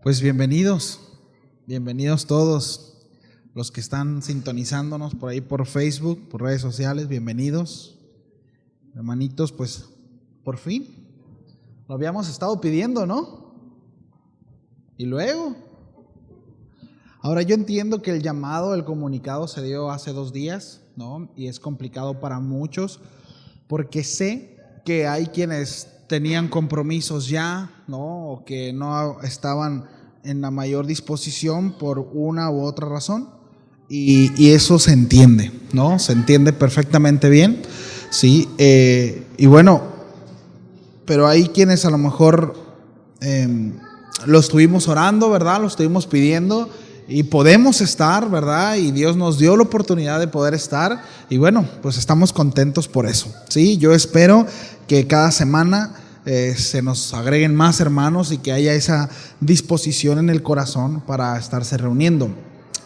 Pues bienvenidos todos los que están sintonizándonos por ahí por Facebook, por redes sociales, bienvenidos. Hermanitos, pues por fin, lo habíamos estado pidiendo, ¿no? Y luego, ahora yo entiendo que el llamado, el comunicado se dio hace 2 días, ¿no? Y es complicado para muchos, porque sé que hay quienes tenían compromisos ya, ¿no? O que no estaban en la mayor disposición por una u otra razón. Y eso se entiende, ¿no? Se entiende perfectamente bien, ¿sí? Y bueno, pero hay quienes a lo mejor lo estuvimos orando, ¿verdad? Lo estuvimos pidiendo y podemos estar, ¿verdad? Y Dios nos dio la oportunidad de poder estar y bueno, pues estamos contentos por eso, ¿sí? Yo espero que cada semana se nos agreguen más hermanos y que haya esa disposición en el corazón para estarse reuniendo.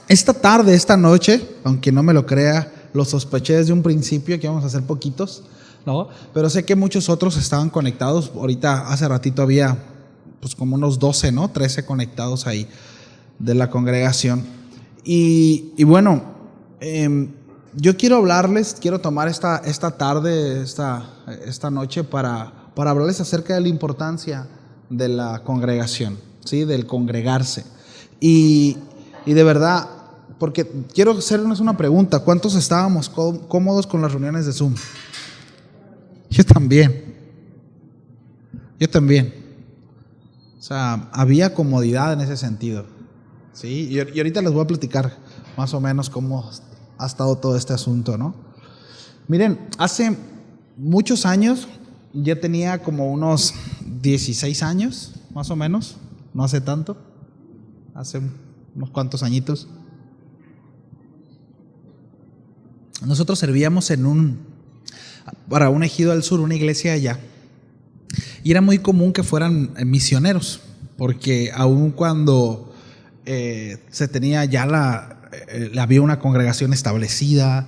Esta tarde, esta noche, aunque no me lo crea, lo sospeché desde un principio que íbamos a hacer poquitos, ¿no? Pero sé que muchos otros estaban conectados. Ahorita, hace ratito había pues como unos 12, ¿no? 13 conectados ahí de la congregación. Y bueno, yo quiero hablarles, quiero tomar esta tarde, esta noche para hablarles acerca de la importancia de la congregación, ¿sí? Del congregarse. Y de verdad, porque quiero hacerles una pregunta: ¿cuántos estábamos cómodos con las reuniones de Zoom? Yo también. O sea, había comodidad en ese sentido, ¿sí? Y ahorita les voy a platicar más o menos cómo ha estado todo este asunto, ¿no? Miren, hace muchos años, ya tenía como unos 16 años, más o menos, no hace tanto, hace unos cuantos añitos. Nosotros servíamos para un ejido al sur, una iglesia allá. Y era muy común que fueran misioneros, porque aun cuando se tenía ya había una congregación establecida,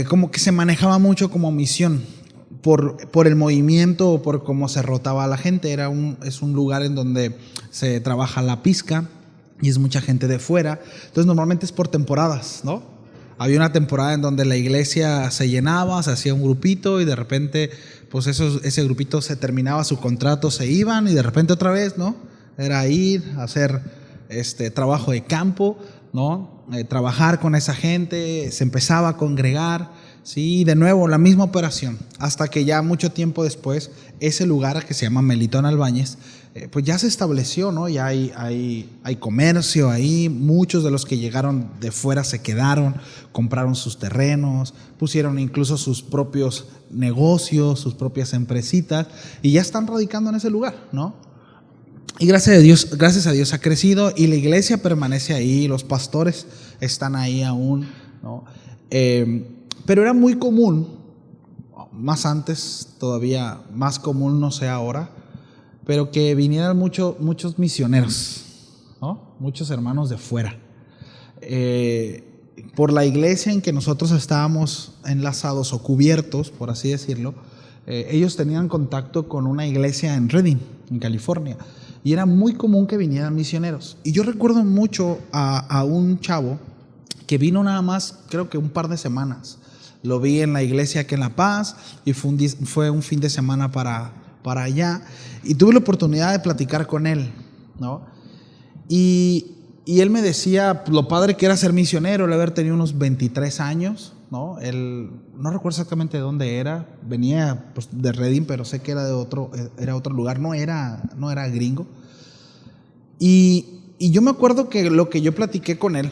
como que se manejaba mucho como misión por el movimiento o por cómo se rotaba la gente. Es un lugar en donde se trabaja la pizca y es mucha gente de fuera. Entonces normalmente es por temporadas, ¿no? Había una temporada en donde la iglesia se llenaba, se hacía un grupito y de repente pues ese grupito se terminaba su contrato, se iban y de repente otra vez, ¿no? Era ir a hacer trabajo de campo, ¿no? Trabajar con esa gente, se empezaba a congregar, ¿sí? De nuevo la misma operación, hasta que ya mucho tiempo después ese lugar que se llama Melitón Albáñez, pues ya se estableció, ¿no? Ya hay comercio ahí. Muchos de los que llegaron de fuera se quedaron, compraron sus terrenos, pusieron incluso sus propios negocios, sus propias empresitas y ya están radicando en ese lugar, ¿no? Y gracias a Dios ha crecido y la iglesia permanece ahí, los pastores están ahí aún, ¿no? Pero era muy común, más antes, todavía más común, no sé ahora, pero que vinieran muchos misioneros, ¿no? Muchos hermanos de fuera. Por la iglesia en que nosotros estábamos enlazados o cubiertos, por así decirlo, ellos tenían contacto con una iglesia en Redding, en California, y era muy común que vinieran misioneros. Y yo recuerdo mucho a un chavo que vino nada más, creo que un par de semanas. Lo vi en la iglesia aquí en La Paz y fue un fin de semana para allá y tuve la oportunidad de platicar con él, ¿no? Y él me decía lo padre que era ser misionero, el haber tenido unos 23 años, ¿no? Él, no recuerdo exactamente de dónde era, venía pues, de Redding, pero sé que era otro lugar, no era gringo. Y yo me acuerdo que lo que yo platiqué con él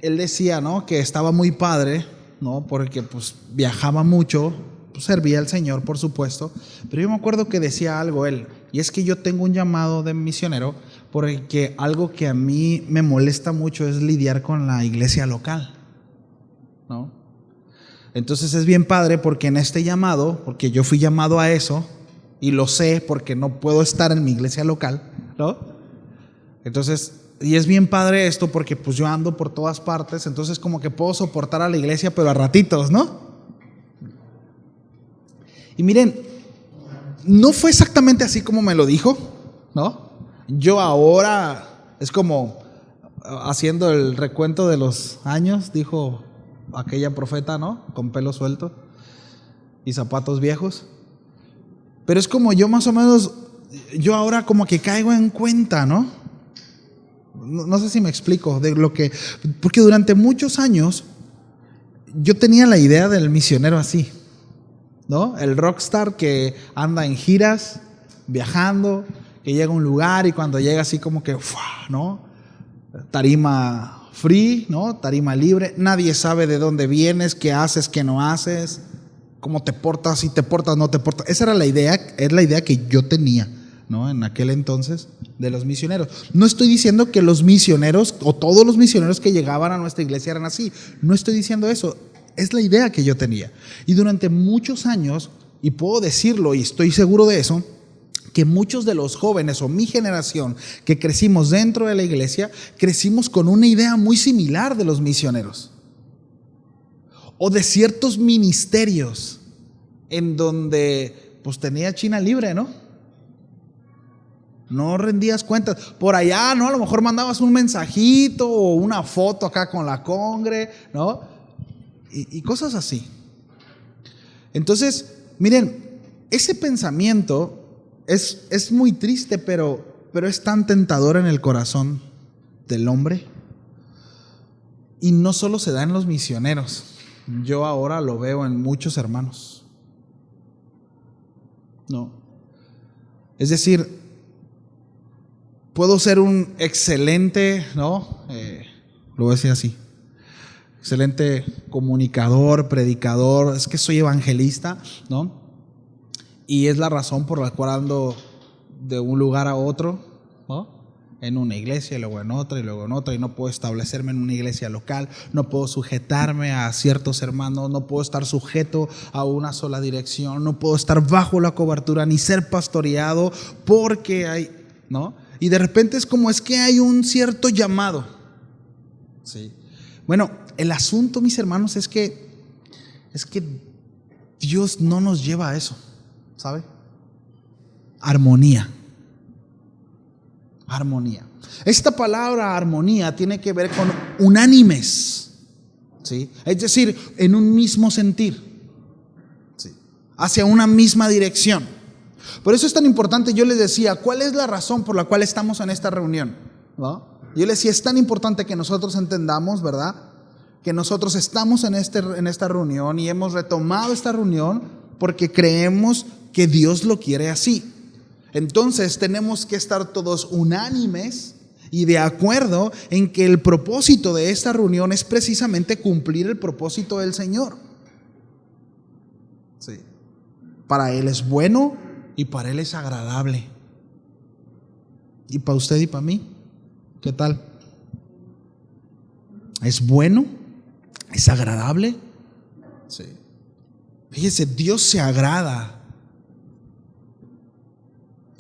decía, ¿no? Que estaba muy padre, ¿no? Porque pues viajaba mucho, pues, servía al Señor, por supuesto, pero yo me acuerdo que decía algo él, y es que yo tengo un llamado de misionero porque algo que a mí me molesta mucho es lidiar con la iglesia local, ¿no? Entonces es bien padre porque en este llamado, porque yo fui llamado a eso y lo sé porque no puedo estar en mi iglesia local, ¿no? Entonces, y es bien padre esto porque pues yo ando por todas partes, entonces como que puedo soportar a la iglesia pero a ratitos, ¿no? Y miren, no fue exactamente así como me lo dijo, ¿no? Yo ahora, es como haciendo el recuento de los años, dijo aquella profeta, ¿no? Con pelo suelto y zapatos viejos. Pero es como yo más o menos, yo ahora como que caigo en cuenta, ¿no? No sé si me explico, de lo que, porque durante muchos años yo tenía la idea del misionero así, ¿no? El rockstar que anda en giras, viajando, que llega a un lugar y cuando llega así como que, ¿no? Tarima free, ¿no? Tarima libre, nadie sabe de dónde vienes, qué haces, qué no haces, cómo te portas, si te portas, no te portas. Esa era la idea, es la idea que yo tenía, ¿no? En aquel entonces de los misioneros. No estoy diciendo que los misioneros o todos los misioneros que llegaban a nuestra iglesia eran así, no estoy diciendo eso, es la idea que yo tenía. Y durante muchos años, y puedo decirlo y estoy seguro de eso, que muchos de los jóvenes o mi generación que crecimos dentro de la iglesia, crecimos con una idea muy similar de los misioneros o de ciertos ministerios en donde pues tenía China libre, ¿no? No rendías cuentas. Por allá, ¿no? A lo mejor mandabas un mensajito o una foto acá con la congre, ¿no? Y cosas así. Entonces, miren, ese pensamiento es muy triste, pero es tan tentador en el corazón del hombre. Y no solo se da en los misioneros. Yo ahora lo veo en muchos hermanos. No. Es decir, puedo ser un excelente, ¿no? Lo voy a decir así. Excelente comunicador, predicador, es que soy evangelista, ¿no? Y es la razón por la cual ando de un lugar a otro, ¿no? En una iglesia y luego en otra y luego en otra, y no puedo establecerme en una iglesia local, no puedo sujetarme a ciertos hermanos, no puedo estar sujeto a una sola dirección, no puedo estar bajo la cobertura ni ser pastoreado porque hay, ¿no? Y de repente es como es que hay un cierto llamado. Sí. Bueno, el asunto, mis hermanos, es que Dios no nos lleva a eso, ¿sabe? Armonía. Armonía. Esta palabra armonía tiene que ver con unánimes, ¿sí? Es decir, en un mismo sentir, ¿sí? Hacia una misma dirección. Por eso es tan importante. Yo les decía, ¿cuál es la razón por la cual estamos en esta reunión? ¿No? Yo les decía, es tan importante que nosotros entendamos, ¿verdad? Que nosotros estamos en esta reunión y hemos retomado esta reunión porque creemos que Dios lo quiere así. Entonces tenemos que estar todos unánimes y de acuerdo en que el propósito de esta reunión es precisamente cumplir el propósito del Señor. Sí. Para Él es bueno y para Él es agradable. ¿Y para usted y para mí? ¿Qué tal? ¿Es bueno? ¿Es agradable? Sí. Fíjese, Dios se agrada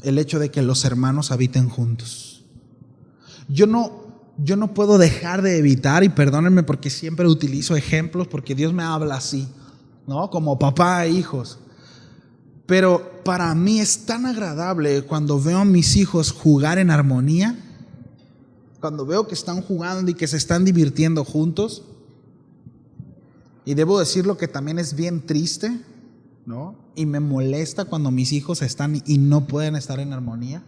el hecho de que los hermanos habiten juntos. Yo no puedo dejar de evitar, y perdónenme porque siempre utilizo ejemplos, porque Dios me habla así, ¿no? Como papá e hijos. Pero para mí es tan agradable cuando veo a mis hijos jugar en armonía, cuando veo que están jugando y que se están divirtiendo juntos. Y debo decirlo que también es bien triste, ¿no? Y me molesta cuando mis hijos están y no pueden estar en armonía.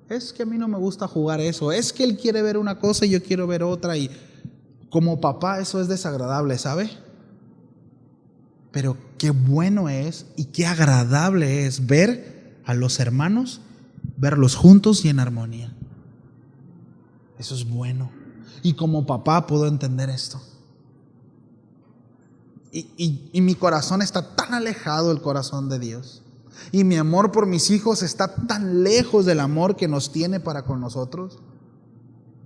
Es que a mí no me gusta jugar eso. Es que él quiere ver una cosa y yo quiero ver otra. Y como papá eso es desagradable, ¿sabe? Pero qué bueno es y qué agradable es ver a los hermanos, verlos juntos y en armonía. Eso es bueno. Y como papá puedo entender esto. Y mi corazón está tan alejado del corazón de Dios. Y mi amor por mis hijos está tan lejos del amor que nos tiene para con nosotros.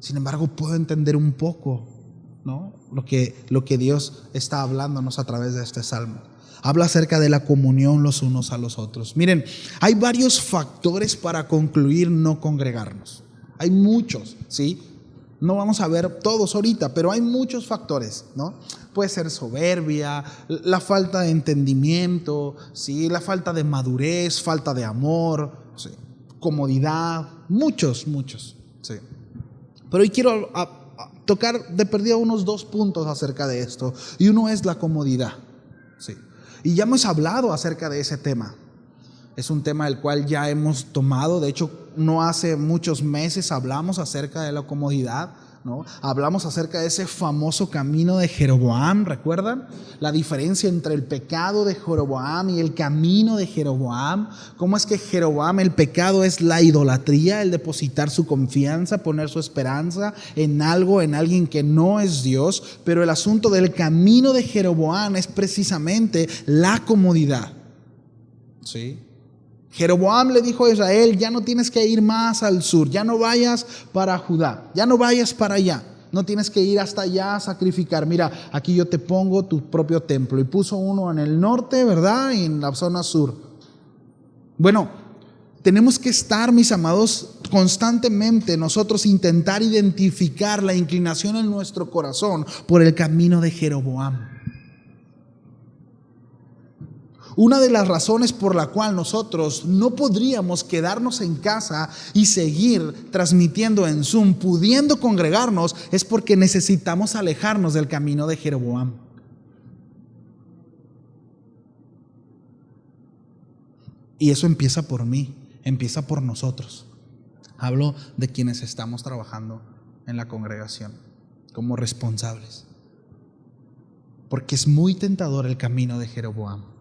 Sin embargo, puedo entender un poco, ¿no? Lo que Dios está hablándonos a través de este salmo. Habla acerca de la comunión los unos a los otros. Miren, hay varios factores para concluir no congregarnos. Hay muchos, ¿sí? No vamos a ver todos ahorita, pero hay muchos factores, ¿no? Puede ser soberbia, la falta de entendimiento, ¿sí? La falta de madurez, falta de amor, ¿sí? comodidad, muchos. Sí. Pero hoy quiero tocar de perdida unos 2 puntos acerca de esto. Y uno es la comodidad. Sí. Y ya hemos hablado acerca de ese tema. Es un tema del cual ya hemos tomado. De hecho, no hace muchos meses hablamos acerca de la comodidad, ¿no? Hablamos acerca de ese famoso camino de Jeroboam, ¿recuerdan? La diferencia entre el pecado de Jeroboam y el camino de Jeroboam. Cómo es que Jeroboam, el pecado es la idolatría, el depositar su confianza, poner su esperanza en algo, en alguien que no es Dios. Pero el asunto del camino de Jeroboam es precisamente la comodidad. ¿Sí? Jeroboam le dijo a Israel: ya no tienes que ir más al sur, ya no vayas para Judá, ya no vayas para allá, no tienes que ir hasta allá a sacrificar. Mira, aquí yo te pongo tu propio templo. Y puso uno en el norte, ¿verdad? Y en la zona sur. Bueno, tenemos que estar, mis amados, constantemente nosotros intentar identificar la inclinación en nuestro corazón por el camino de Jeroboam. Una de las razones por la cual nosotros no podríamos quedarnos en casa y seguir transmitiendo en Zoom, pudiendo congregarnos, es porque necesitamos alejarnos del camino de Jeroboam. Y eso empieza por mí, empieza por nosotros. Hablo de quienes estamos trabajando en la congregación como responsables. Porque es muy tentador el camino de Jeroboam.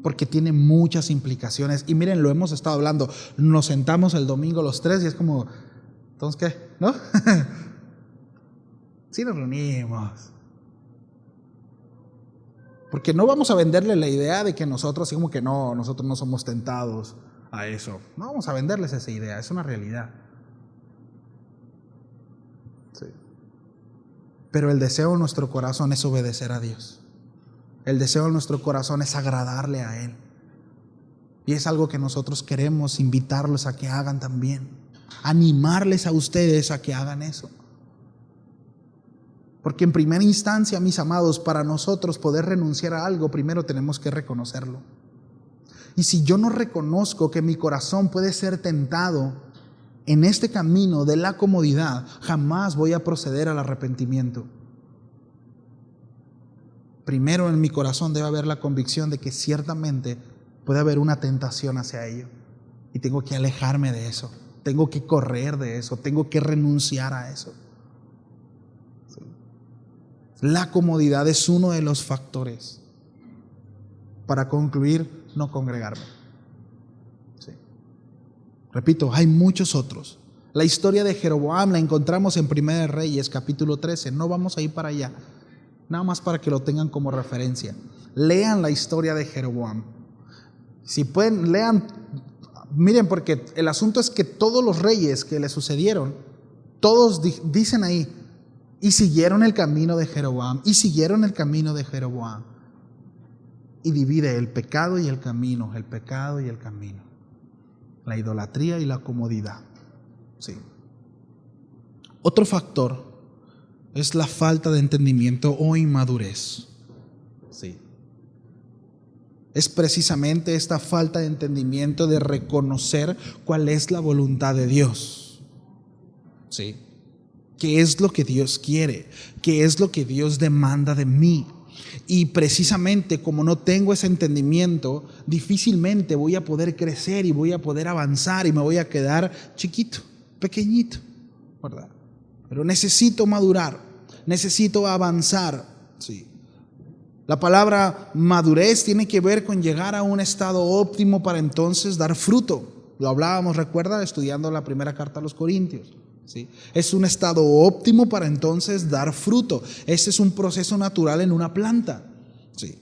Porque tiene muchas implicaciones. Y miren, lo hemos estado hablando. Nos sentamos el domingo los 3 y es como, ¿entonces qué? ¿No? Sí nos reunimos. Porque no vamos a venderle la idea de que nosotros, así como que no, nosotros no somos tentados a eso. No vamos a venderles esa idea, es una realidad. Sí. Pero el deseo de nuestro corazón es obedecer a Dios. El deseo de nuestro corazón es agradarle a Él. Y es algo que nosotros queremos invitarlos a que hagan también. Animarles a ustedes a que hagan eso. Porque en primera instancia, mis amados, para nosotros poder renunciar a algo, primero tenemos que reconocerlo. Y si yo no reconozco que mi corazón puede ser tentado en este camino de la comodidad, jamás voy a proceder al arrepentimiento. Primero en mi corazón debe haber la convicción de que ciertamente puede haber una tentación hacia ello. Y tengo que alejarme de eso. Tengo que correr de eso. Tengo que renunciar a eso. Sí. La comodidad es uno de los factores para concluir no congregarme. Sí. Repito, hay muchos otros. La historia de Jeroboam la encontramos en 1 Reyes, capítulo 13. No vamos a ir para allá. Nada más para que lo tengan como referencia. Lean la historia de Jeroboam. Si pueden, lean. Miren, porque el asunto es que todos los reyes que le sucedieron, todos dicen ahí, y siguieron el camino de Jeroboam, y siguieron el camino de Jeroboam. Y divide el pecado y el camino, el pecado y el camino. La idolatría y la comodidad. Sí. Otro factor es la falta de entendimiento o inmadurez. Sí. Es precisamente esta falta de entendimiento de reconocer cuál es la voluntad de Dios. Sí. ¿Qué es lo que Dios quiere? ¿Qué es lo que Dios demanda de mí? Y precisamente como no tengo ese entendimiento, difícilmente voy a poder crecer y voy a poder avanzar y me voy a quedar chiquito, pequeñito, ¿verdad? Pero necesito madurar, necesito avanzar. Sí. La palabra madurez tiene que ver con llegar a un estado óptimo para entonces dar fruto. Lo hablábamos, recuerda, estudiando la primera carta a los Corintios. ¿Sí? Es un estado óptimo para entonces dar fruto. Ese es un proceso natural en una planta. ¿Sí?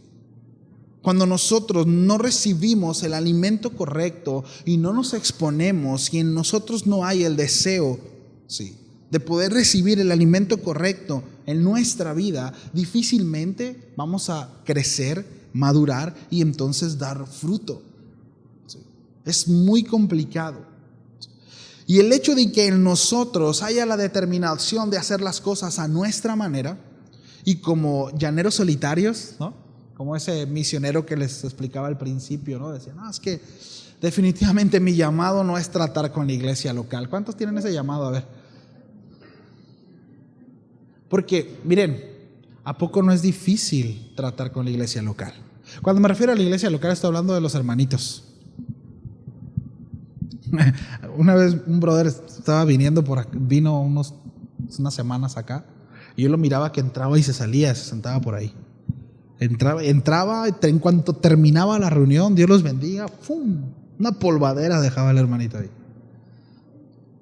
Cuando nosotros no recibimos el alimento correcto y no nos exponemos y en nosotros no hay el deseo, ¿sí?, de poder recibir el alimento correcto en nuestra vida, difícilmente vamos a crecer, madurar y entonces dar fruto. ¿Sí? Es muy complicado. Y el hecho de que en nosotros haya la determinación de hacer las cosas a nuestra manera y como llaneros solitarios, ¿no? Como ese misionero que les explicaba al principio, ¿no? Decía, no, es que definitivamente mi llamado no es tratar con la iglesia local. ¿Cuántos tienen ese llamado? A ver. Porque, miren, ¿a poco no es difícil tratar con la iglesia local? Cuando me refiero a la iglesia local, estoy hablando de los hermanitos. Una vez un brother estaba vino unas semanas acá, y yo lo miraba que entraba y se salía, se sentaba por ahí. Entraba, en cuanto terminaba la reunión, Dios los bendiga, ¡fum! Una polvadera dejaba el hermanito ahí.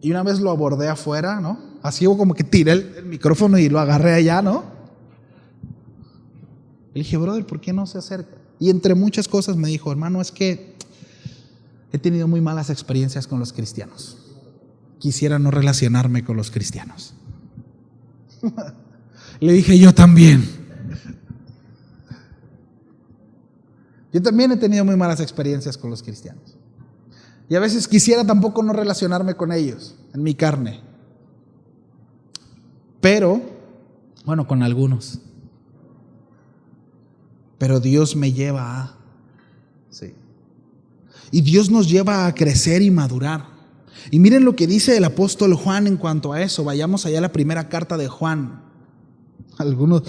Y una vez lo abordé afuera, ¿no? Así como que tiré el micrófono y lo agarré allá, ¿no? Le dije, brother, ¿por qué no se acerca? Y entre muchas cosas me dijo, hermano, es que he tenido muy malas experiencias con los cristianos. Quisiera no relacionarme con los cristianos. Le dije, yo también. Yo también he tenido muy malas experiencias con los cristianos. Y a veces quisiera tampoco no relacionarme con ellos, en mi carne. Pero, bueno, con algunos. Pero Dios me lleva a... Sí. Y Dios nos lleva a crecer y madurar. Y miren lo que dice el apóstol Juan en cuanto a eso. Vayamos allá a la primera carta de Juan. Algunos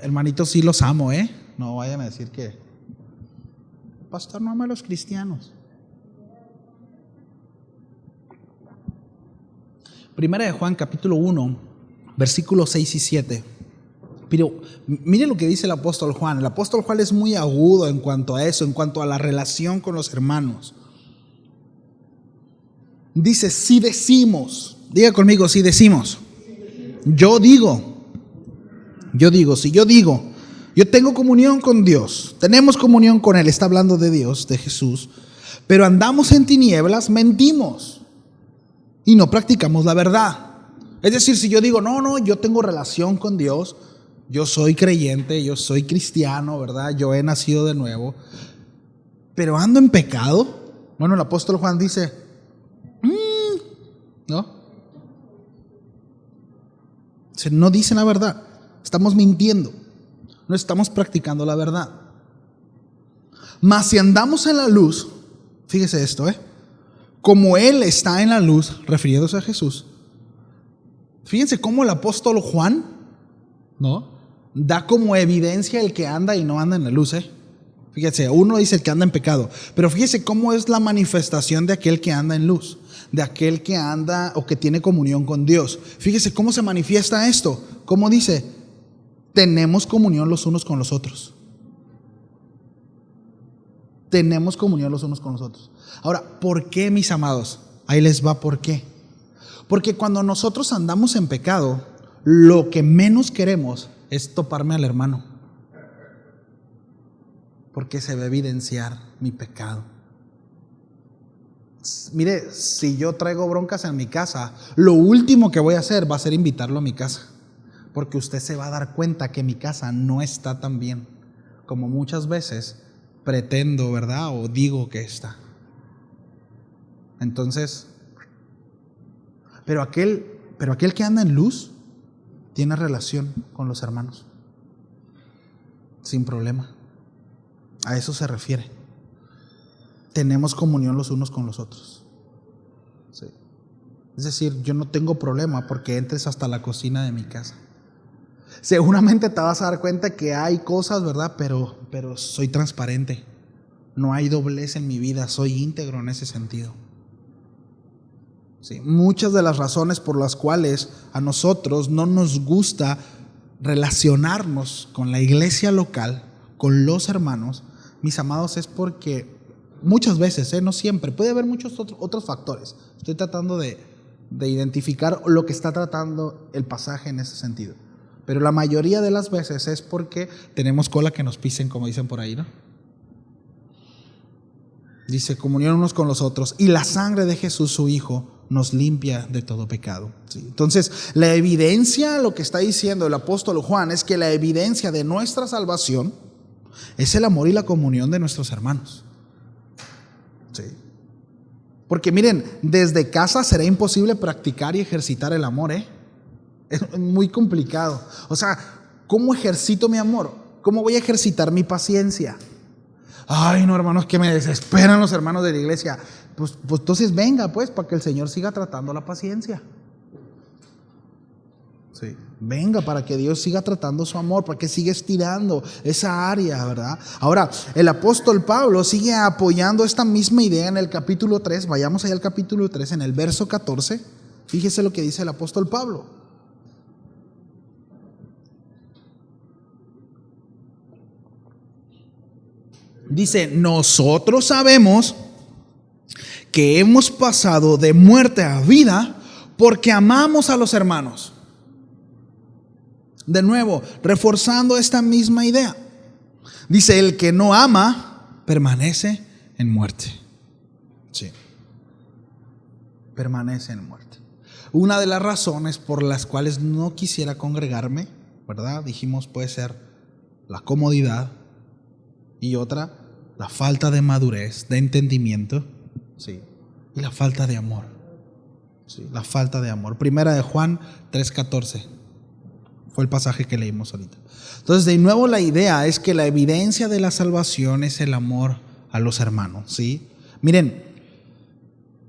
hermanitos sí los amo, ¿eh? No vayan a decir que pastor no ama a los cristianos. Primera de Juan, capítulo 1, versículos 6 y 7. Pero miren lo que dice el apóstol Juan. El apóstol Juan es muy agudo en cuanto a eso, en cuanto a la relación con los hermanos. Dice, si decimos, diga conmigo, si decimos. Yo digo, si yo digo, yo tengo comunión con Dios, tenemos comunión con Él, está hablando de Dios, de Jesús, pero andamos en tinieblas, mentimos y no practicamos la verdad. Es decir, si yo digo, no, yo tengo relación con Dios, yo soy creyente, yo soy cristiano, ¿verdad? Yo he nacido de nuevo, pero ando en pecado. Bueno, el apóstol Juan dice, no dicen la verdad, estamos mintiendo, no estamos practicando la verdad. Mas si andamos en la luz, fíjese esto, como Él está en la luz, refiriéndose a Jesús. Fíjense cómo el apóstol Juan, da como evidencia el que anda y no anda en la luz, Fíjese, uno dice el que anda en pecado, pero fíjese cómo es la manifestación de aquel que anda en luz, de aquel que anda o que tiene comunión con Dios. Fíjese cómo se manifiesta esto. ¿Cómo dice? Tenemos comunión los unos con los otros. Tenemos comunión los unos con los otros. Ahora, ¿por qué, mis amados? Ahí les va por qué. Porque cuando nosotros andamos en pecado, lo que menos queremos es toparme al hermano, porque se va a evidenciar mi pecado. Mire, si yo traigo broncas en mi casa, lo último que voy a hacer va a ser invitarlo a mi casa, porque usted se va a dar cuenta que mi casa no está tan bien como muchas veces pretendo, ¿verdad? O digo que está. Entonces, pero aquel que anda en luz tiene relación con los hermanos sin problema. A eso se refiere. Tenemos comunión los unos con los otros. Sí. Es decir, yo no tengo problema porque entres hasta la cocina de mi casa. Seguramente te vas a dar cuenta que hay cosas, ¿verdad? Pero soy transparente. No hay doblez en mi vida, soy íntegro en ese sentido. Sí. Muchas de las razones por las cuales a nosotros no nos gusta relacionarnos con la iglesia local, con los hermanos, mis amados, es porque muchas veces, no siempre, puede haber muchos otros factores. Estoy tratando de identificar lo que está tratando el pasaje en ese sentido. Pero la mayoría de las veces es porque tenemos cola que nos pisen, como dicen por ahí, ¿no? Dice, comunión unos con los otros, y la sangre de Jesús, su Hijo, nos limpia de todo pecado. ¿Sí? Entonces, la evidencia, lo que está diciendo el apóstol Juan, es que la evidencia de nuestra salvación es el amor y la comunión de nuestros hermanos. Sí. Porque miren, desde casa será imposible practicar y ejercitar el amor, Es muy complicado. O sea, ¿cómo ejercito mi amor? ¿Cómo voy a ejercitar mi paciencia? Ay, no, hermanos, que me desesperan los hermanos de la iglesia. Pues entonces venga, pues, para que el Señor siga tratando la paciencia. Sí. Venga, para que Dios siga tratando su amor, para que siga estirando esa área, ¿verdad? Ahora, el apóstol Pablo sigue apoyando esta misma idea en el capítulo 3. Vayamos allá al capítulo 3, en el verso 14. Fíjese lo que dice el apóstol Pablo. Dice: nosotros sabemos que hemos pasado de muerte a vida porque amamos a los hermanos. De nuevo, reforzando esta misma idea. Dice: el que no ama permanece en muerte. Sí. Permanece en muerte. Una de las razones por las cuales no quisiera congregarme, ¿verdad? Dijimos, puede ser la comodidad, y otra, la falta de madurez, de entendimiento, sí, y la falta de amor. Sí, la falta de amor. Primera de Juan 3:14. Fue el pasaje que leímos ahorita. Entonces, de nuevo, la idea es que la evidencia de la salvación es el amor a los hermanos, ¿sí? Miren,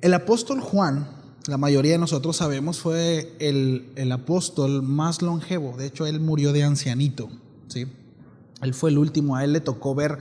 el apóstol Juan, la mayoría de nosotros sabemos, fue el apóstol más longevo. De hecho, él murió de ancianito, ¿sí? Él fue el último. A él le tocó ver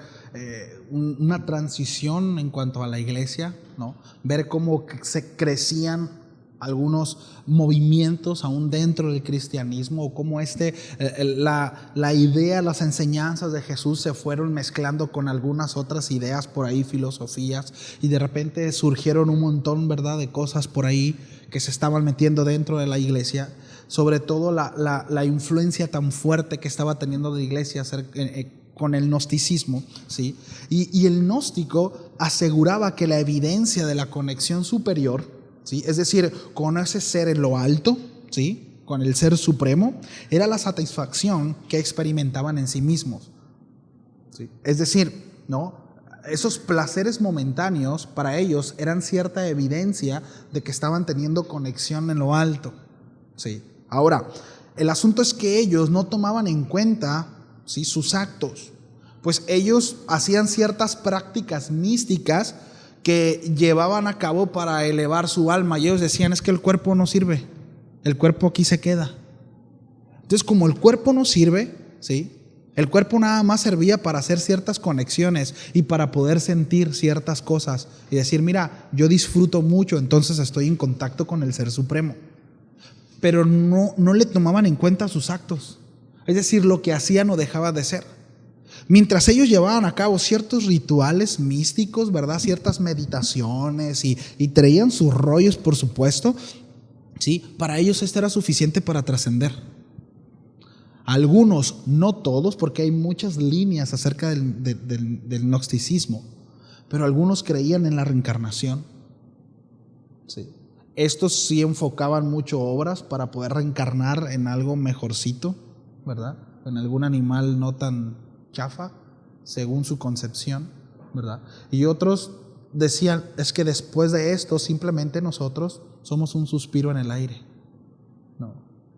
una transición en cuanto a la iglesia, ¿no? Ver cómo se crecían algunos movimientos aún dentro del cristianismo, o cómo la idea, las enseñanzas de Jesús se fueron mezclando con algunas otras ideas por ahí, filosofías, y de repente surgieron un montón, ¿verdad?, de cosas por ahí que se estaban metiendo dentro de la iglesia. Sobre todo la influencia tan fuerte que estaba teniendo la iglesia con el gnosticismo, ¿sí? Y el gnóstico aseguraba que la evidencia de la conexión superior, ¿sí?, es decir, con ese ser en lo alto, ¿sí?, con el ser supremo, era la satisfacción que experimentaban en sí mismos, ¿sí? Es decir, ¿no?, esos placeres momentáneos para ellos eran cierta evidencia de que estaban teniendo conexión en lo alto, ¿sí? Ahora, el asunto es que ellos no tomaban en cuenta, ¿sí?, sus actos, pues ellos hacían ciertas prácticas místicas que llevaban a cabo para elevar su alma, y ellos decían: es que el cuerpo no sirve, el cuerpo aquí se queda. Entonces, como el cuerpo no sirve, ¿sí?, el cuerpo nada más servía para hacer ciertas conexiones y para poder sentir ciertas cosas y decir: mira, yo disfruto mucho, entonces estoy en contacto con el Ser Supremo. Pero no le tomaban en cuenta sus actos, es decir, lo que hacían o dejaba de ser. Mientras ellos llevaban a cabo ciertos rituales místicos, ¿verdad?, ciertas meditaciones y traían sus rollos, por supuesto, ¿sí?, para ellos esto era suficiente para trascender. Algunos, no todos, porque hay muchas líneas acerca del gnosticismo, pero algunos creían en la reencarnación, ¿sí? Estos sí enfocaban mucho obras para poder reencarnar en algo mejorcito, ¿verdad?, en algún animal no tan chafa, según su concepción, ¿verdad? Y otros decían: es que después de esto simplemente nosotros somos un suspiro en el aire, ¿no?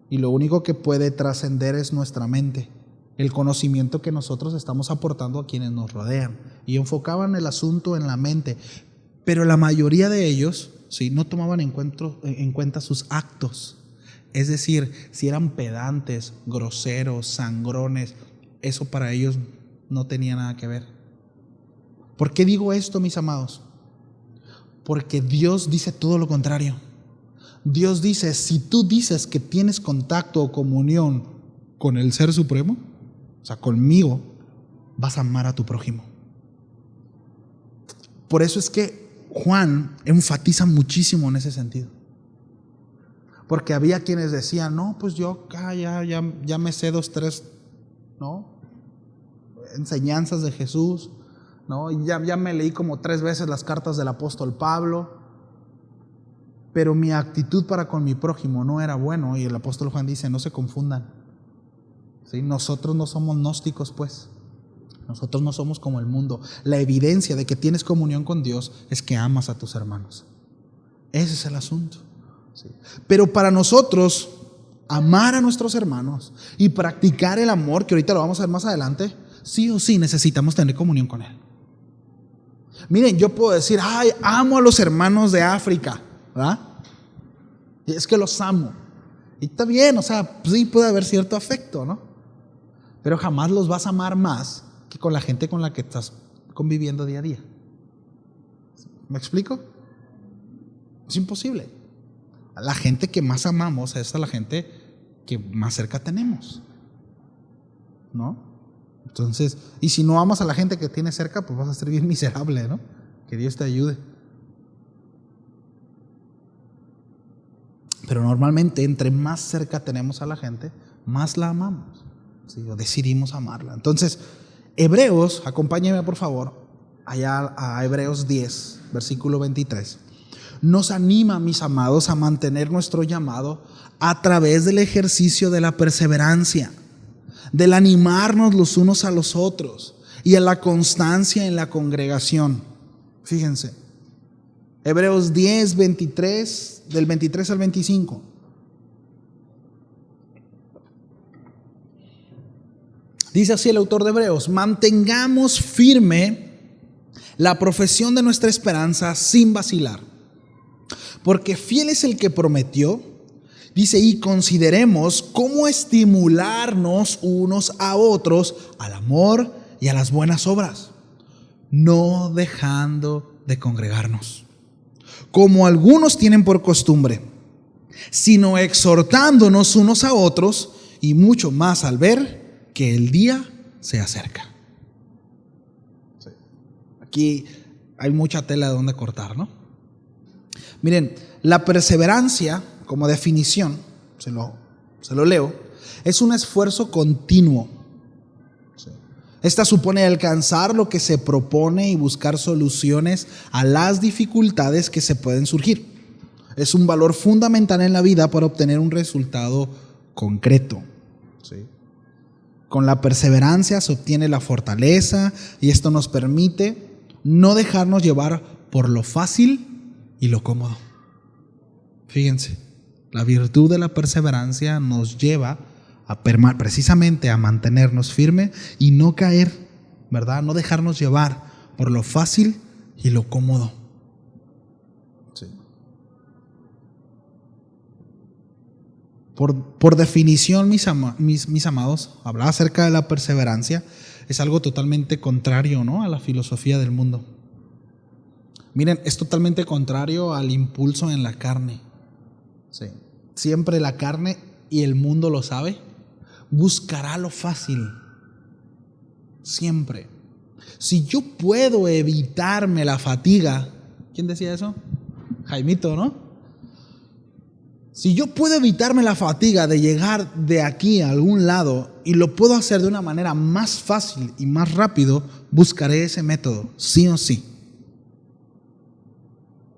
Y lo único que puede trascender es nuestra mente, el conocimiento que nosotros estamos aportando a quienes nos rodean. Y enfocaban el asunto en la mente, pero la mayoría de ellos, ¿sí?, no tomaban en cuenta sus actos. Es decir, si eran pedantes, groseros, sangrones, eso para ellos no tenía nada que ver. ¿Por qué digo esto, mis amados? Porque Dios dice todo lo contrario. Dios dice: si tú dices que tienes contacto o comunión con el Ser Supremo, o sea, conmigo, vas a amar a tu prójimo. Por eso es que Juan enfatiza muchísimo en ese sentido. Porque había quienes decían: no, pues yo ya me sé 2, 3, ¿no?, enseñanzas de Jesús, ¿no? Y ya me leí como 3 veces las cartas del apóstol Pablo, pero mi actitud para con mi prójimo no era bueno. Y el apóstol Juan dice: no se confundan, ¿sí? Nosotros no somos gnósticos, pues. Nosotros no somos como el mundo. La evidencia de que tienes comunión con Dios es que amas a tus hermanos. Ese es el asunto, ¿sí? Pero para nosotros amar a nuestros hermanos y practicar el amor, que ahorita lo vamos a ver más adelante, sí o sí necesitamos tener comunión con Él. Miren, yo puedo decir, ay, amo a los hermanos de África, ¿verdad? Y es que los amo. Y está bien, o sea, sí puede haber cierto afecto, ¿no? Pero jamás los vas a amar más que con la gente con la que estás conviviendo día a día. ¿Me explico? Es imposible. La gente que más amamos es a la gente que más cerca tenemos, ¿no? Entonces, y si no amas a la gente que tienes cerca, pues vas a ser bien miserable, ¿no? Que Dios te ayude. Pero normalmente, entre más cerca tenemos a la gente, más la amamos, ¿sí? O decidimos amarla. Entonces, Hebreos, acompáñame por favor, allá a Hebreos 10, versículo 23. Nos anima, mis amados, a mantener nuestro llamado a través del ejercicio de la perseverancia, del animarnos los unos a los otros y a la constancia en la congregación. Fíjense, Hebreos 10, 23, del 23 al 25. Dice así el autor de Hebreos: mantengamos firme la profesión de nuestra esperanza sin vacilar, porque fiel es el que prometió. Dice, y consideremos cómo estimularnos unos a otros al amor y a las buenas obras, no dejando de congregarnos, como algunos tienen por costumbre, sino exhortándonos unos a otros, y mucho más al ver que el día se acerca. Sí. Aquí hay mucha tela de donde cortar, ¿no? Miren, la perseverancia, como definición, se lo leo, es un esfuerzo continuo. Sí. Esta supone alcanzar lo que se propone y buscar soluciones a las dificultades que se pueden surgir. Es un valor fundamental en la vida para obtener un resultado concreto. Sí. Con la perseverancia se obtiene la fortaleza, y esto nos permite no dejarnos llevar por lo fácil y lo cómodo. Fíjense, la virtud de la perseverancia nos lleva precisamente a mantenernos firmes y no caer, ¿verdad? No dejarnos llevar por lo fácil y lo cómodo. Sí. Por definición, mis amados, hablar acerca de la perseverancia es algo totalmente contrario, ¿no?, a la filosofía del mundo. Miren, es totalmente contrario al impulso en la carne. Sí. Siempre la carne, y el mundo lo sabe, buscará lo fácil. Siempre. Si yo puedo evitarme la fatiga, ¿quién decía eso? Jaimito, ¿no? Si yo puedo evitarme la fatiga de llegar de aquí a algún lado y lo puedo hacer de una manera más fácil y más rápido, buscaré ese método, sí o sí.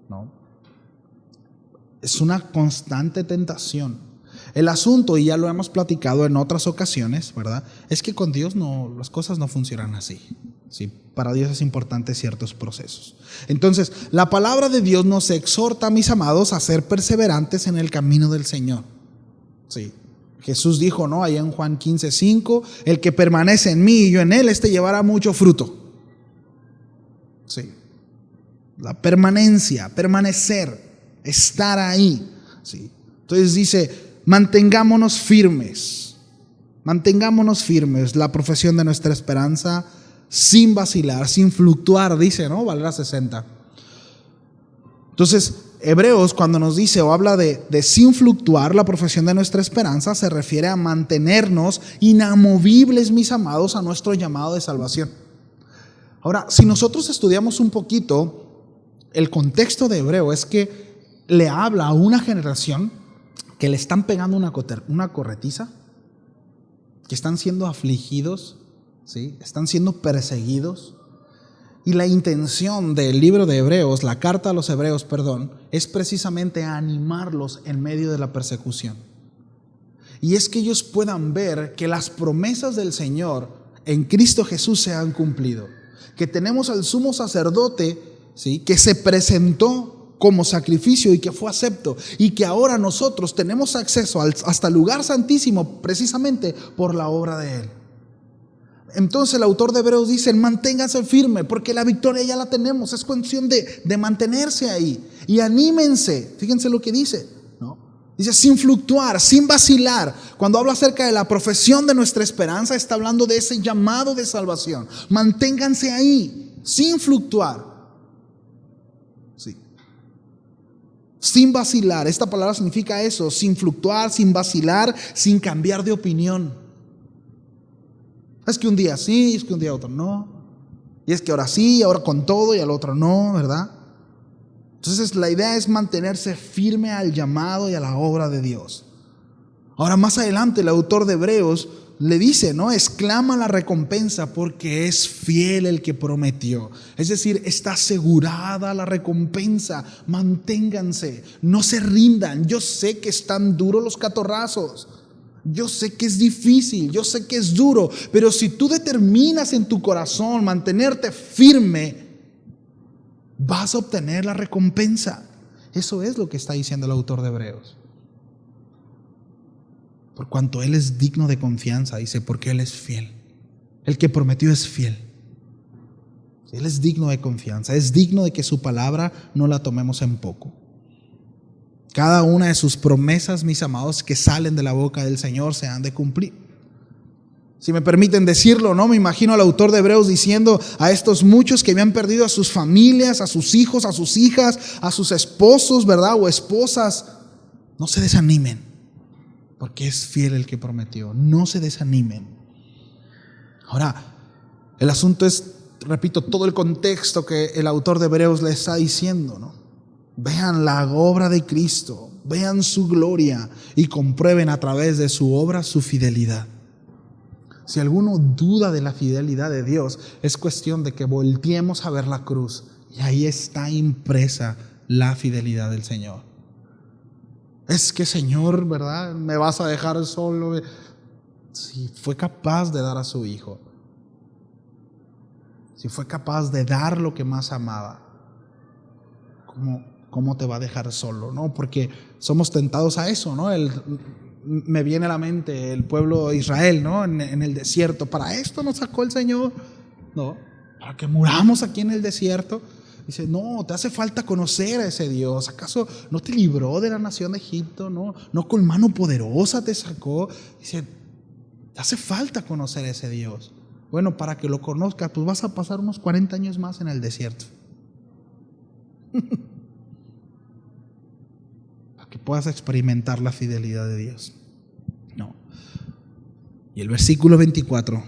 ¿No? Es una constante tentación. El asunto, y ya lo hemos platicado en otras ocasiones, ¿verdad?, es que con Dios las cosas no funcionan así. Sí, para Dios es importante ciertos procesos. Entonces, la palabra de Dios nos exhorta, mis amados, a ser perseverantes en el camino del Señor. Sí. Jesús dijo, ¿no?, allá en Juan 15:5, el que permanece en mí y yo en él, este llevará mucho fruto. Sí. La permanencia, permanecer, estar ahí. Sí. Entonces dice, mantengámonos firmes, la profesión de nuestra esperanza sin vacilar, sin fluctuar, dice, ¿no?, Valera 60. Entonces, Hebreos, cuando nos dice o habla de sin fluctuar la profesión de nuestra esperanza, se refiere a mantenernos inamovibles, mis amados, a nuestro llamado de salvación. Ahora, si nosotros estudiamos un poquito el contexto de Hebreo, es que le habla a una generación que le están pegando una corretiza, que están siendo afligidos, ¿sí?, están siendo perseguidos. Y la intención del libro de Hebreos, la carta a los Hebreos, perdón, es precisamente animarlos en medio de la persecución. Y es que ellos puedan ver que las promesas del Señor en Cristo Jesús se han cumplido. Que tenemos al sumo sacerdote, ¿sí?, que se presentó como sacrificio y que fue acepto. Y que ahora nosotros tenemos acceso hasta el lugar santísimo precisamente por la obra de Él. Entonces el autor de Hebreos dice: manténganse firme, porque la victoria ya la tenemos. Es cuestión de mantenerse ahí. Y anímense. Fíjense lo que dice, ¿no? Dice: sin fluctuar, sin vacilar. Cuando habla acerca de la profesión de nuestra esperanza, está hablando de ese llamado de salvación. Manténganse ahí, sin fluctuar. Sí. Sin vacilar. Esta palabra significa eso: sin fluctuar, sin vacilar, sin cambiar de opinión. Es que un día sí, es que un día otro no. Y es que ahora sí, ahora con todo, y al otro no, ¿verdad? Entonces la idea es mantenerse firme al llamado y a la obra de Dios. Ahora, más adelante el autor de Hebreos le dice, ¿no? Exclama la recompensa, porque es fiel el que prometió. Es decir, está asegurada la recompensa. Manténganse, no se rindan. Yo sé que están duros los catorrazos. Yo sé que es difícil, yo sé que es duro, pero si tú determinas en tu corazón mantenerte firme, vas a obtener la recompensa. Eso es lo que está diciendo el autor de Hebreos. Por cuanto Él es digno de confianza, dice, porque Él es fiel. El que prometió es fiel. Él es digno de confianza, es digno de que su palabra no la tomemos en poco. Cada una de sus promesas, mis amados, que salen de la boca del Señor se han de cumplir. Si me permiten decirlo, ¿no? Me imagino al autor de Hebreos diciendo a estos muchos que habían perdido a sus familias, a sus hijos, a sus hijas, a sus esposos, ¿verdad? O esposas: no se desanimen, porque es fiel el que prometió. No se desanimen. Ahora, el asunto es, repito, todo el contexto que el autor de Hebreos le está diciendo, ¿no? Vean la obra de Cristo, vean su gloria y comprueben a través de su obra su fidelidad. Si alguno duda de la fidelidad de Dios, es cuestión de que volteemos a ver la cruz, y ahí está impresa la fidelidad del Señor. Es que, Señor, ¿verdad? ¿Me vas a dejar solo? Si fue capaz de dar a su Hijo, si fue capaz de dar lo que más amaba, ¿cómo te va a dejar solo? ¿No? Porque somos tentados a eso, ¿no? Me viene a la mente el pueblo de Israel, ¿no? En el desierto. ¿Para esto nos sacó el Señor? No, para que muramos aquí en el desierto. Dice: no, te hace falta conocer a ese Dios. ¿Acaso no te libró de la nación de Egipto? No con mano poderosa te sacó. Dice: te hace falta conocer a ese Dios. Bueno, para que lo conozcas, pues vas a pasar unos 40 años más en el desierto. Para que puedas experimentar la fidelidad de Dios. No. Y el versículo 24,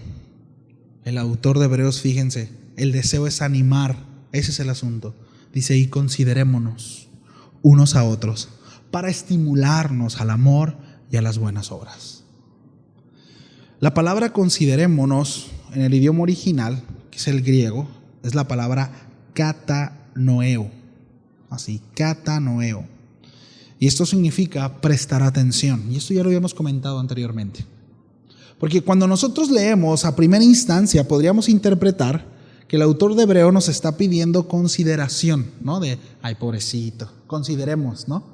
el autor de Hebreos, fíjense, el deseo es animar. Ese es el asunto. Dice: y considerémonos unos a otros para estimularnos al amor y a las buenas obras. La palabra considerémonos en el idioma original, que es el griego, es la palabra katanoeo. Así, katanoeo. Y esto significa prestar atención. Y esto ya lo habíamos comentado anteriormente. Porque cuando nosotros leemos a primera instancia, podríamos interpretar que el autor de Hebreo nos está pidiendo consideración, ¿no? De, ay, pobrecito, consideremos, ¿no?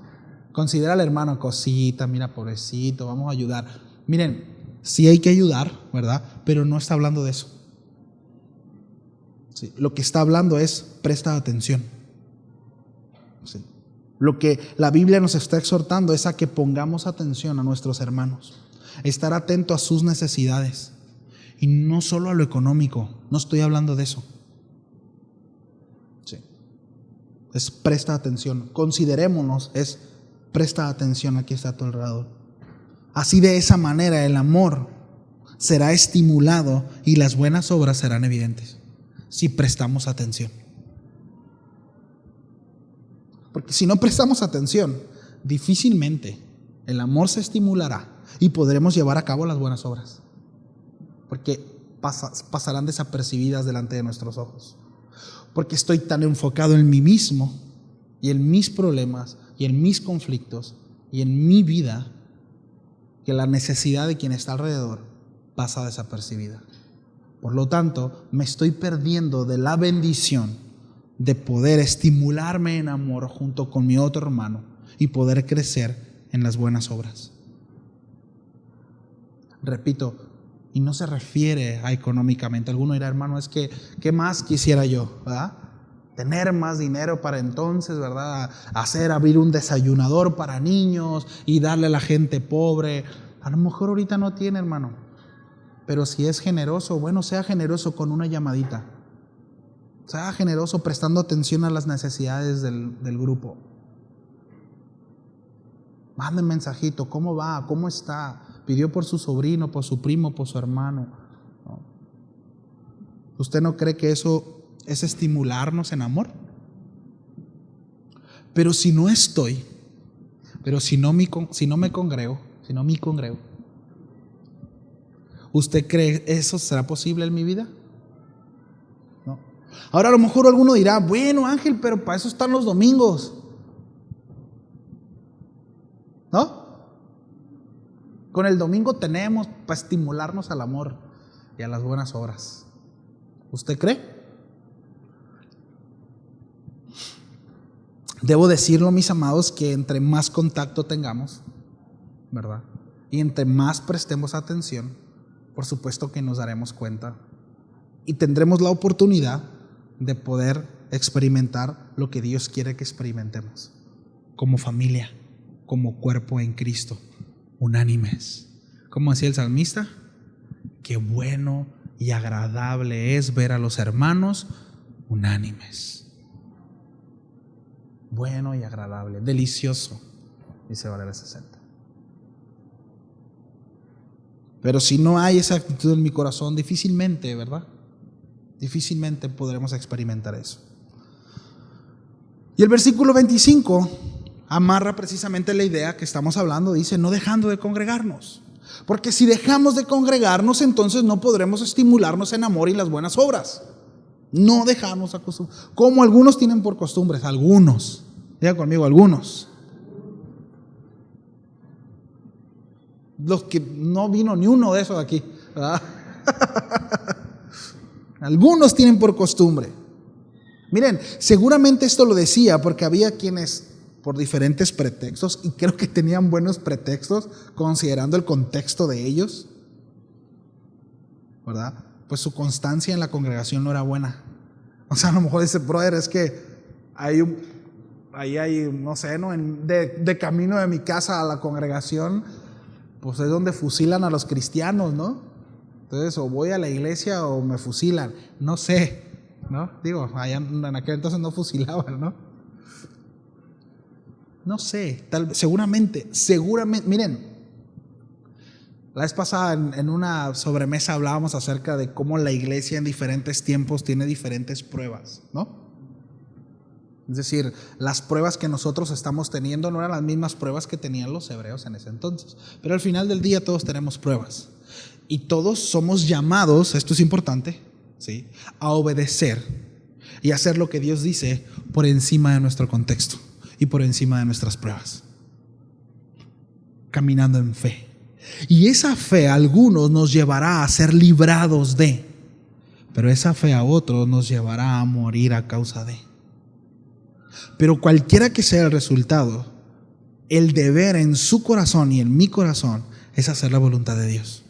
Considera al hermano, cosita, mira, pobrecito, vamos a ayudar. Miren, sí hay que ayudar, ¿verdad? Pero no está hablando de eso. Sí, lo que está hablando es presta atención. Sí. Lo que la Biblia nos está exhortando es a que pongamos atención a nuestros hermanos, estar atento a sus necesidades, y no solo a lo económico. No estoy hablando de eso. Sí. Es presta atención. Considerémonos, es presta atención a quien está a tu alrededor. Así, de esa manera, el amor será estimulado y las buenas obras serán evidentes, si prestamos atención. Porque si no prestamos atención, difícilmente el amor se estimulará y podremos llevar a cabo las buenas obras, porque pasarán desapercibidas delante de nuestros ojos. Porque estoy tan enfocado en mí mismo y en mis problemas y en mis conflictos y en mi vida, que la necesidad de quien está alrededor pasa desapercibida. Por lo tanto, me estoy perdiendo de la bendición de poder estimularme en amor junto con mi otro hermano y poder crecer en las buenas obras. Repito, Y no se refiere a económicamente. Alguno dirá, hermano, es que, ¿qué más quisiera yo? ¿Verdad? Tener más dinero para entonces, ¿verdad? Abrir un desayunador para niños y darle a la gente pobre. A lo mejor ahorita no tiene, hermano. Pero si es generoso, bueno, sea generoso con una llamadita. Sea generoso prestando atención a las necesidades del grupo. Mande un mensajito, ¿cómo va? ¿Cómo está? Pidió por su sobrino, por su primo, por su hermano. ¿No? ¿Usted no cree que eso es estimularnos en amor? Pero si no estoy, si no me congrego, ¿usted cree eso será posible en mi vida? No. Ahora a lo mejor alguno dirá, bueno, Ángel, pero para eso están los domingos. ¿No? Con el domingo tenemos para estimularnos al amor y a las buenas obras. ¿Usted cree? Debo decirlo, mis amados, que entre más contacto tengamos, ¿verdad? Y entre más prestemos atención, por supuesto que nos daremos cuenta y tendremos la oportunidad de poder experimentar lo que Dios quiere que experimentemos como familia, como cuerpo en Cristo, unánimes. Como decía el salmista, qué bueno y agradable es ver a los hermanos unánimes. Bueno y agradable, delicioso, dice Valera 60. Pero si no hay esa actitud en mi corazón, difícilmente, ¿verdad? Difícilmente podremos experimentar eso. Y el versículo 25 amarra precisamente la idea que estamos hablando. Dice, no dejando de congregarnos. Porque si dejamos de congregarnos, entonces no podremos estimularnos en amor y las buenas obras. No dejamos acostumbrarnos. Como algunos tienen por costumbres, algunos. Diga conmigo, algunos. Los que no vino ni uno de esos aquí, ¿verdad? Algunos tienen por costumbre. Miren, seguramente esto lo decía porque había quienes por diferentes pretextos, y creo que tenían buenos pretextos considerando el contexto de ellos, ¿verdad? Pues su constancia en la congregación no era buena. O sea, a lo mejor dice, brother, es que ahí hay, no sé, ¿no? De camino de mi casa a la congregación, pues es donde fusilan a los cristianos, ¿no? Entonces, o voy a la iglesia o me fusilan, no sé, ¿no? Digo, allá en aquel entonces no fusilaban, ¿no? No sé, seguramente, miren, la vez pasada en una sobremesa hablábamos acerca de cómo la iglesia en diferentes tiempos tiene diferentes pruebas, ¿no? Es decir, las pruebas que nosotros estamos teniendo no eran las mismas pruebas que tenían los hebreos en ese entonces, pero al final del día todos tenemos pruebas y todos somos llamados, esto es importante, ¿sí?, a obedecer y hacer lo que Dios dice por encima de nuestro contexto y por encima de nuestras pruebas, caminando en fe. Y esa fe a algunos nos llevará a ser librados de, pero esa fe a otros nos llevará a morir a causa de. Pero cualquiera que sea el resultado, el deber en su corazón y en mi corazón es hacer la voluntad de Dios.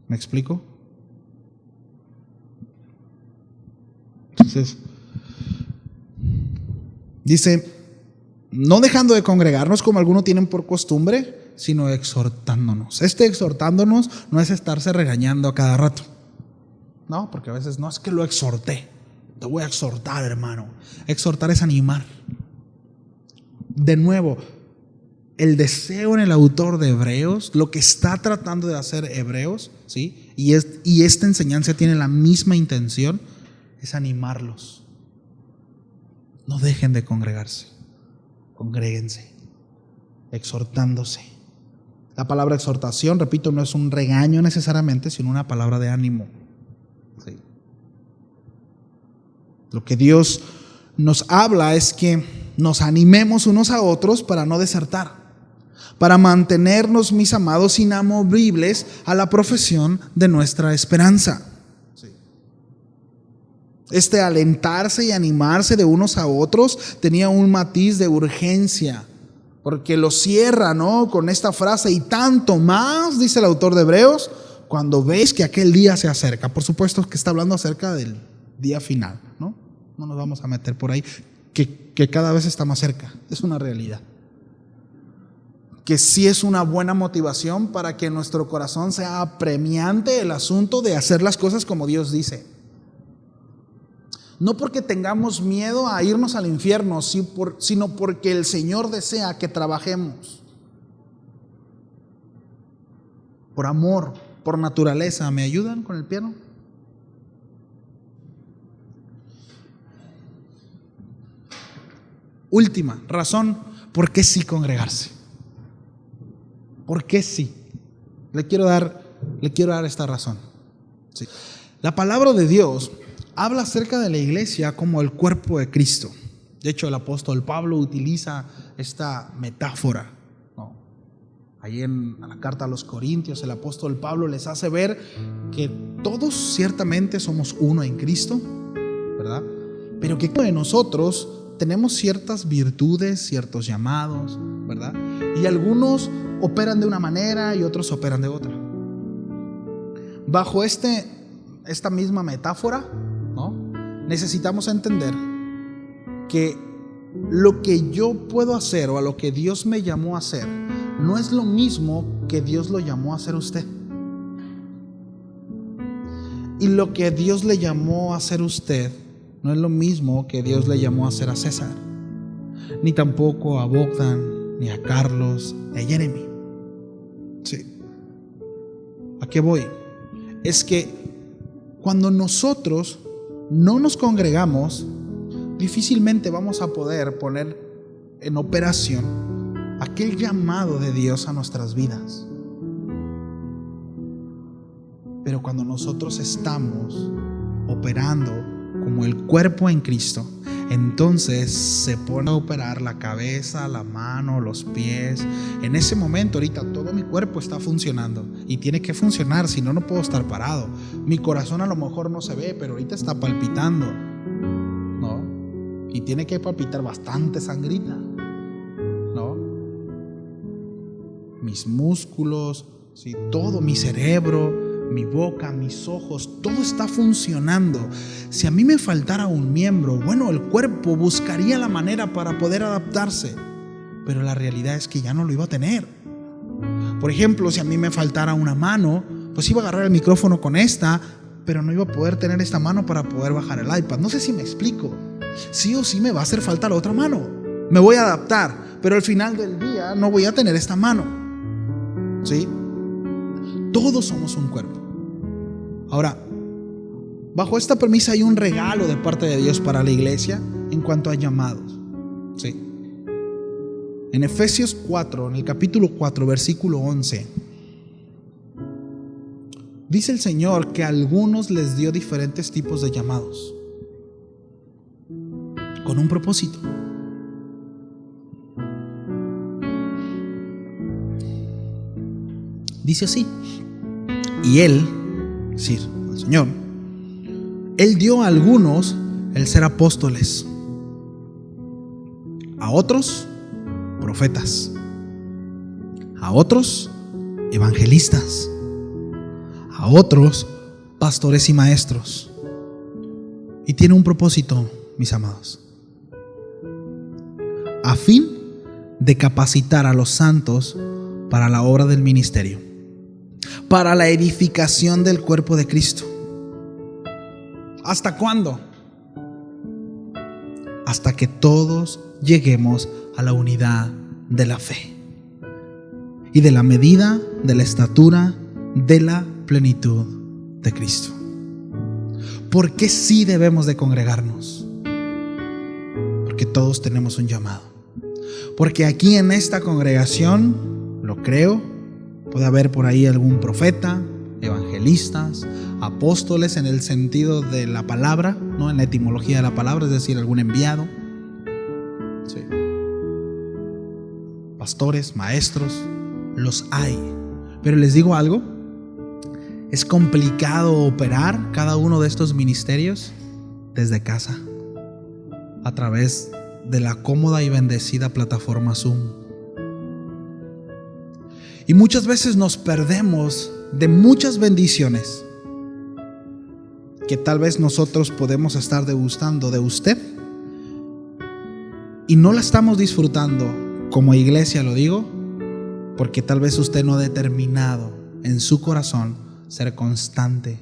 ¿Me explico? Entonces, dice, no dejando de congregarnos como algunos tienen por costumbre, sino exhortándonos. Exhortándonos no es estarse regañando a cada rato. No, porque a veces no es que lo exhorté. Te voy a exhortar, hermano. Exhortar es animar. De nuevo, el deseo en el autor de Hebreos, lo que está tratando de hacer Hebreos, ¿sí?, y esta enseñanza tiene la misma intención, es animarlos. No dejen de congregarse. Congréguense, exhortándose. La palabra exhortación, repito, no es un regaño necesariamente, sino una palabra de ánimo. Sí. Lo que Dios nos habla es que nos animemos unos a otros para no desertar, para mantenernos, mis amados, inamovibles a la profesión de nuestra esperanza. Este alentarse y animarse de unos a otros tenía un matiz de urgencia, Porque lo cierra, ¿no?, con esta frase: y tanto más, dice el autor de Hebreos, cuando veis que aquel día se acerca. Por supuesto que está hablando acerca del día final, ¿no? No nos vamos a meter por ahí, que cada vez está más cerca. Es una realidad. Que sí es una buena motivación para que nuestro corazón sea apremiante el asunto de hacer las cosas como Dios dice. No porque tengamos miedo a irnos al infierno, sino porque el Señor desea que trabajemos. Por amor, por naturaleza. ¿Me ayudan con el piano? Última razón, ¿por qué sí congregarse? ¿Por qué sí? Le quiero dar esta razón. Sí. La palabra de Dios habla acerca de la iglesia como el cuerpo de Cristo. De hecho, el apóstol Pablo utiliza esta metáfora, ¿no? Ahí en la carta a los Corintios, el apóstol Pablo les hace ver que todos ciertamente somos uno en Cristo, ¿verdad? Pero que cada uno de nosotros tenemos ciertas virtudes, ciertos llamados, ¿verdad? Y algunos operan de una manera y otros operan de otra. Bajo esta misma metáfora, ¿no?, necesitamos entender que lo que yo puedo hacer o a lo que Dios me llamó a hacer no es lo mismo que Dios lo llamó a hacer a usted. Y lo que Dios le llamó a hacer a usted no es lo mismo que Dios le llamó a hacer a César, ni tampoco a Bogdan, ni a Carlos, ni a Jeremy. Sí. ¿A qué voy? Es que cuando nosotros no nos congregamos, difícilmente vamos a poder poner en operación aquel llamado de Dios a nuestras vidas. Pero cuando nosotros estamos operando como el cuerpo en Cristo, entonces se pone a operar la cabeza, la mano, los pies. En ese momento, ahorita todo mi cuerpo está funcionando y tiene que funcionar, si no, no puedo estar parado. Mi corazón a lo mejor no se ve, pero ahorita está palpitando, ¿no? Y tiene que palpitar bastante sangrita, ¿no? Mis músculos, sí, todo, mi cerebro, mi boca, mis ojos, todo está funcionando. Si a mí me faltara un miembro, bueno, el cuerpo buscaría la manera para poder adaptarse, pero la realidad es que ya no lo iba a tener. Por ejemplo, si a mí me faltara una mano, pues iba a agarrar el micrófono con esta, pero no iba a poder tener esta mano para poder bajar el iPad. No sé si me explico. Sí o sí me va a hacer falta la otra mano. Me voy a adaptar, pero al final del día no voy a tener esta mano. ¿Sí? Todos somos un cuerpo. Ahora, bajo esta premisa hay un regalo de parte de Dios para la iglesia en cuanto a llamados. ¿Sí? En Efesios 4, en el capítulo 4, versículo 11, dice el Señor que a algunos les dio diferentes tipos de llamados, con un propósito. Dice así: y Él, es decir, el Señor, Él dio a algunos el ser apóstoles, a otros profetas, a otros evangelistas, a otros pastores y maestros. Y tiene un propósito, mis amados, a fin de capacitar a los santos para la obra del ministerio, para la edificación del cuerpo de Cristo. ¿Hasta cuándo? Hasta que todos lleguemos a la unidad de la fe y de la medida de la estatura de la plenitud de Cristo. ¿Por qué sí debemos de congregarnos? Porque todos tenemos un llamado. Porque aquí en esta congregación, lo creo, puede haber por ahí algún profeta, evangelistas, apóstoles en el sentido de la palabra, no en la etimología de la palabra, es decir, algún enviado. Sí. Pastores, maestros, los hay. Pero les digo algo, es complicado operar cada uno de estos ministerios desde casa, a través de la cómoda y bendecida plataforma Zoom. Y muchas veces nos perdemos de muchas bendiciones que tal vez nosotros podemos estar degustando de usted y no la estamos disfrutando como iglesia, lo digo, porque tal vez usted no ha determinado en su corazón ser constante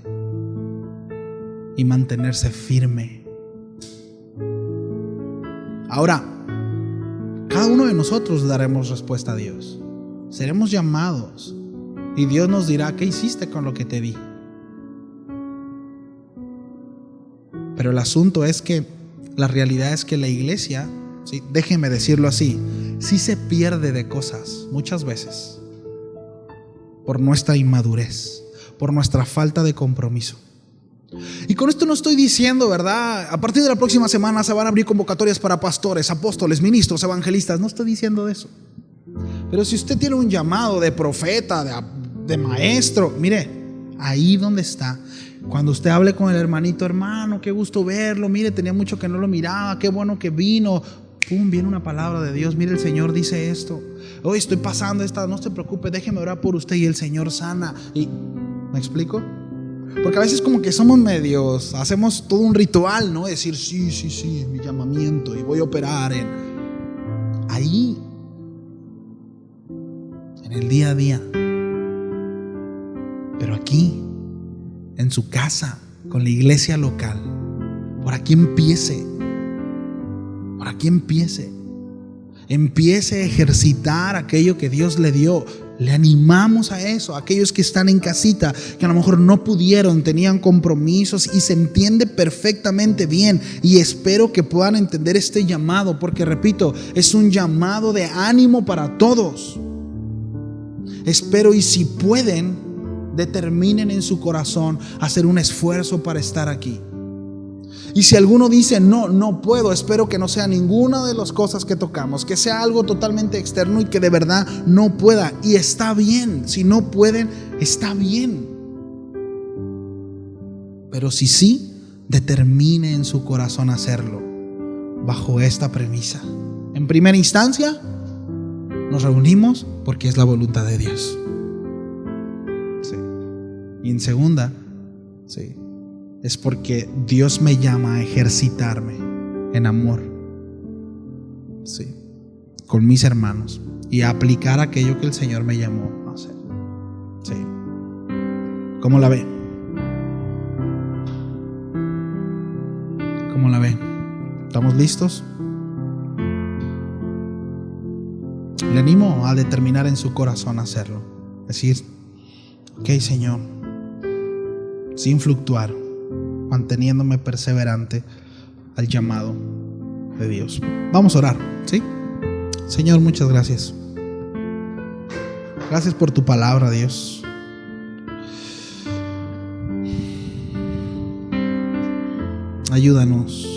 y mantenerse firme. Ahora, cada uno de nosotros daremos respuesta a Dios. Seremos llamados y Dios nos dirá: ¿qué hiciste con lo que te di? Pero el asunto es que la realidad es que la iglesia, ¿sí?, déjeme decirlo así, sí se pierde de cosas muchas veces por nuestra inmadurez, por nuestra falta de compromiso. Y con esto no estoy diciendo, ¿verdad?, a partir de la próxima semana se van a abrir convocatorias para pastores, apóstoles, ministros, evangelistas. No estoy diciendo de eso. Pero si usted tiene un llamado de profeta, de maestro, mire, ahí donde está, cuando usted hable con el hermanito: hermano, qué gusto verlo, mire, tenía mucho que no lo miraba, qué bueno que vino. Pum, viene una palabra de Dios: mire, el Señor dice esto, hoy estoy pasando esta, no se preocupe, déjeme orar por usted, y el Señor sana. Y, ¿me explico? Porque a veces como que somos medios, hacemos todo un ritual, ¿no? Decir sí, mi llamamiento, y voy a operar ahí, en el día a día. Pero aquí, en su casa, con la iglesia local, por aquí empiece. Por aquí empiece a ejercitar aquello que Dios le dio. Le animamos a eso, a aquellos que están en casita, que a lo mejor no pudieron, tenían compromisos, y se entiende perfectamente bien. Y espero que puedan entender este llamado, porque repito, es un llamado de ánimo para todos. Espero, y si pueden, determinen en su corazón hacer un esfuerzo para estar aquí. Y si alguno dice: no puedo, espero que no sea ninguna de las cosas que tocamos, que sea algo totalmente externo y que de verdad no pueda. Y está bien, si no pueden, está bien. Pero si sí, determine en su corazón hacerlo bajo esta premisa. En primera instancia, nos reunimos porque es la voluntad de Dios. Sí. Y en segunda, sí, es porque Dios me llama a ejercitarme en amor, sí, con mis hermanos, y a aplicar aquello que el Señor me llamó a hacer. Sí. ¿Cómo la ve? ¿Cómo la ve? ¿Estamos listos? Le animo a determinar en su corazón hacerlo. Decir: ok, Señor, sin fluctuar, manteniéndome perseverante al llamado de Dios. Vamos a orar, ¿sí? Señor, muchas gracias. Gracias por tu palabra, Dios. Ayúdanos.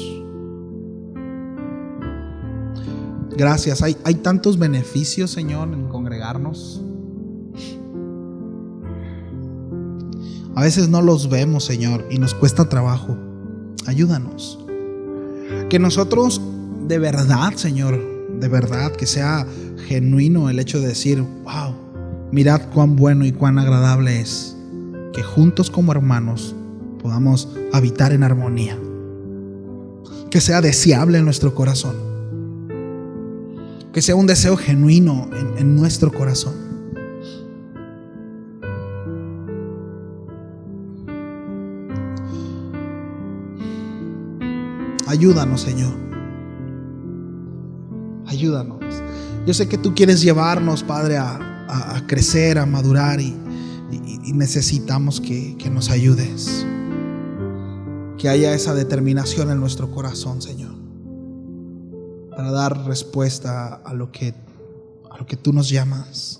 Gracias. Hay tantos beneficios, Señor, en congregarnos. A veces no los vemos, Señor, y nos cuesta trabajo. Ayúdanos. Que nosotros de verdad, Señor, de verdad, que sea genuino el hecho de decir: wow, mirad cuán bueno y cuán agradable es que juntos como hermanos podamos habitar en armonía. Que sea deseable en nuestro corazón. Que sea un deseo genuino en nuestro corazón. Ayúdanos, Señor. Ayúdanos. Yo sé que tú quieres llevarnos, Padre, a crecer, a madurar, y necesitamos que nos ayudes. Que haya esa determinación en nuestro corazón, Señor, para dar respuesta a lo que tú nos llamas.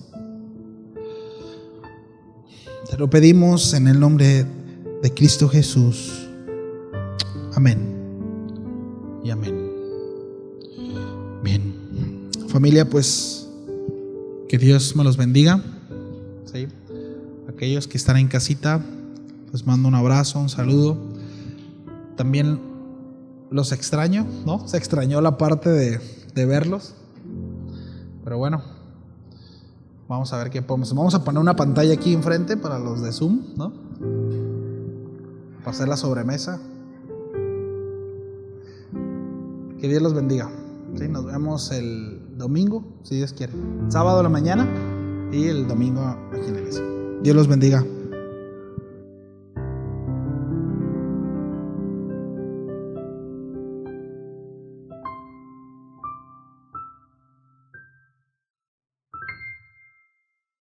Te lo pedimos en el nombre de Cristo Jesús. Amén y amén. Bien, familia, pues que Dios me los bendiga. ¿Sí? Aquellos que están en casita, les mando un abrazo, un saludo. También los extraño, ¿no? Se extrañó la parte de verlos. Pero bueno, Vamos a ver qué podemos. Vamos a poner una pantalla aquí enfrente para los de Zoom, ¿no? Para hacer la sobremesa. Que Dios los bendiga. Sí, nos vemos el domingo, si Dios quiere. Sábado a la mañana y el domingo aquí en la iglesia. Dios los bendiga.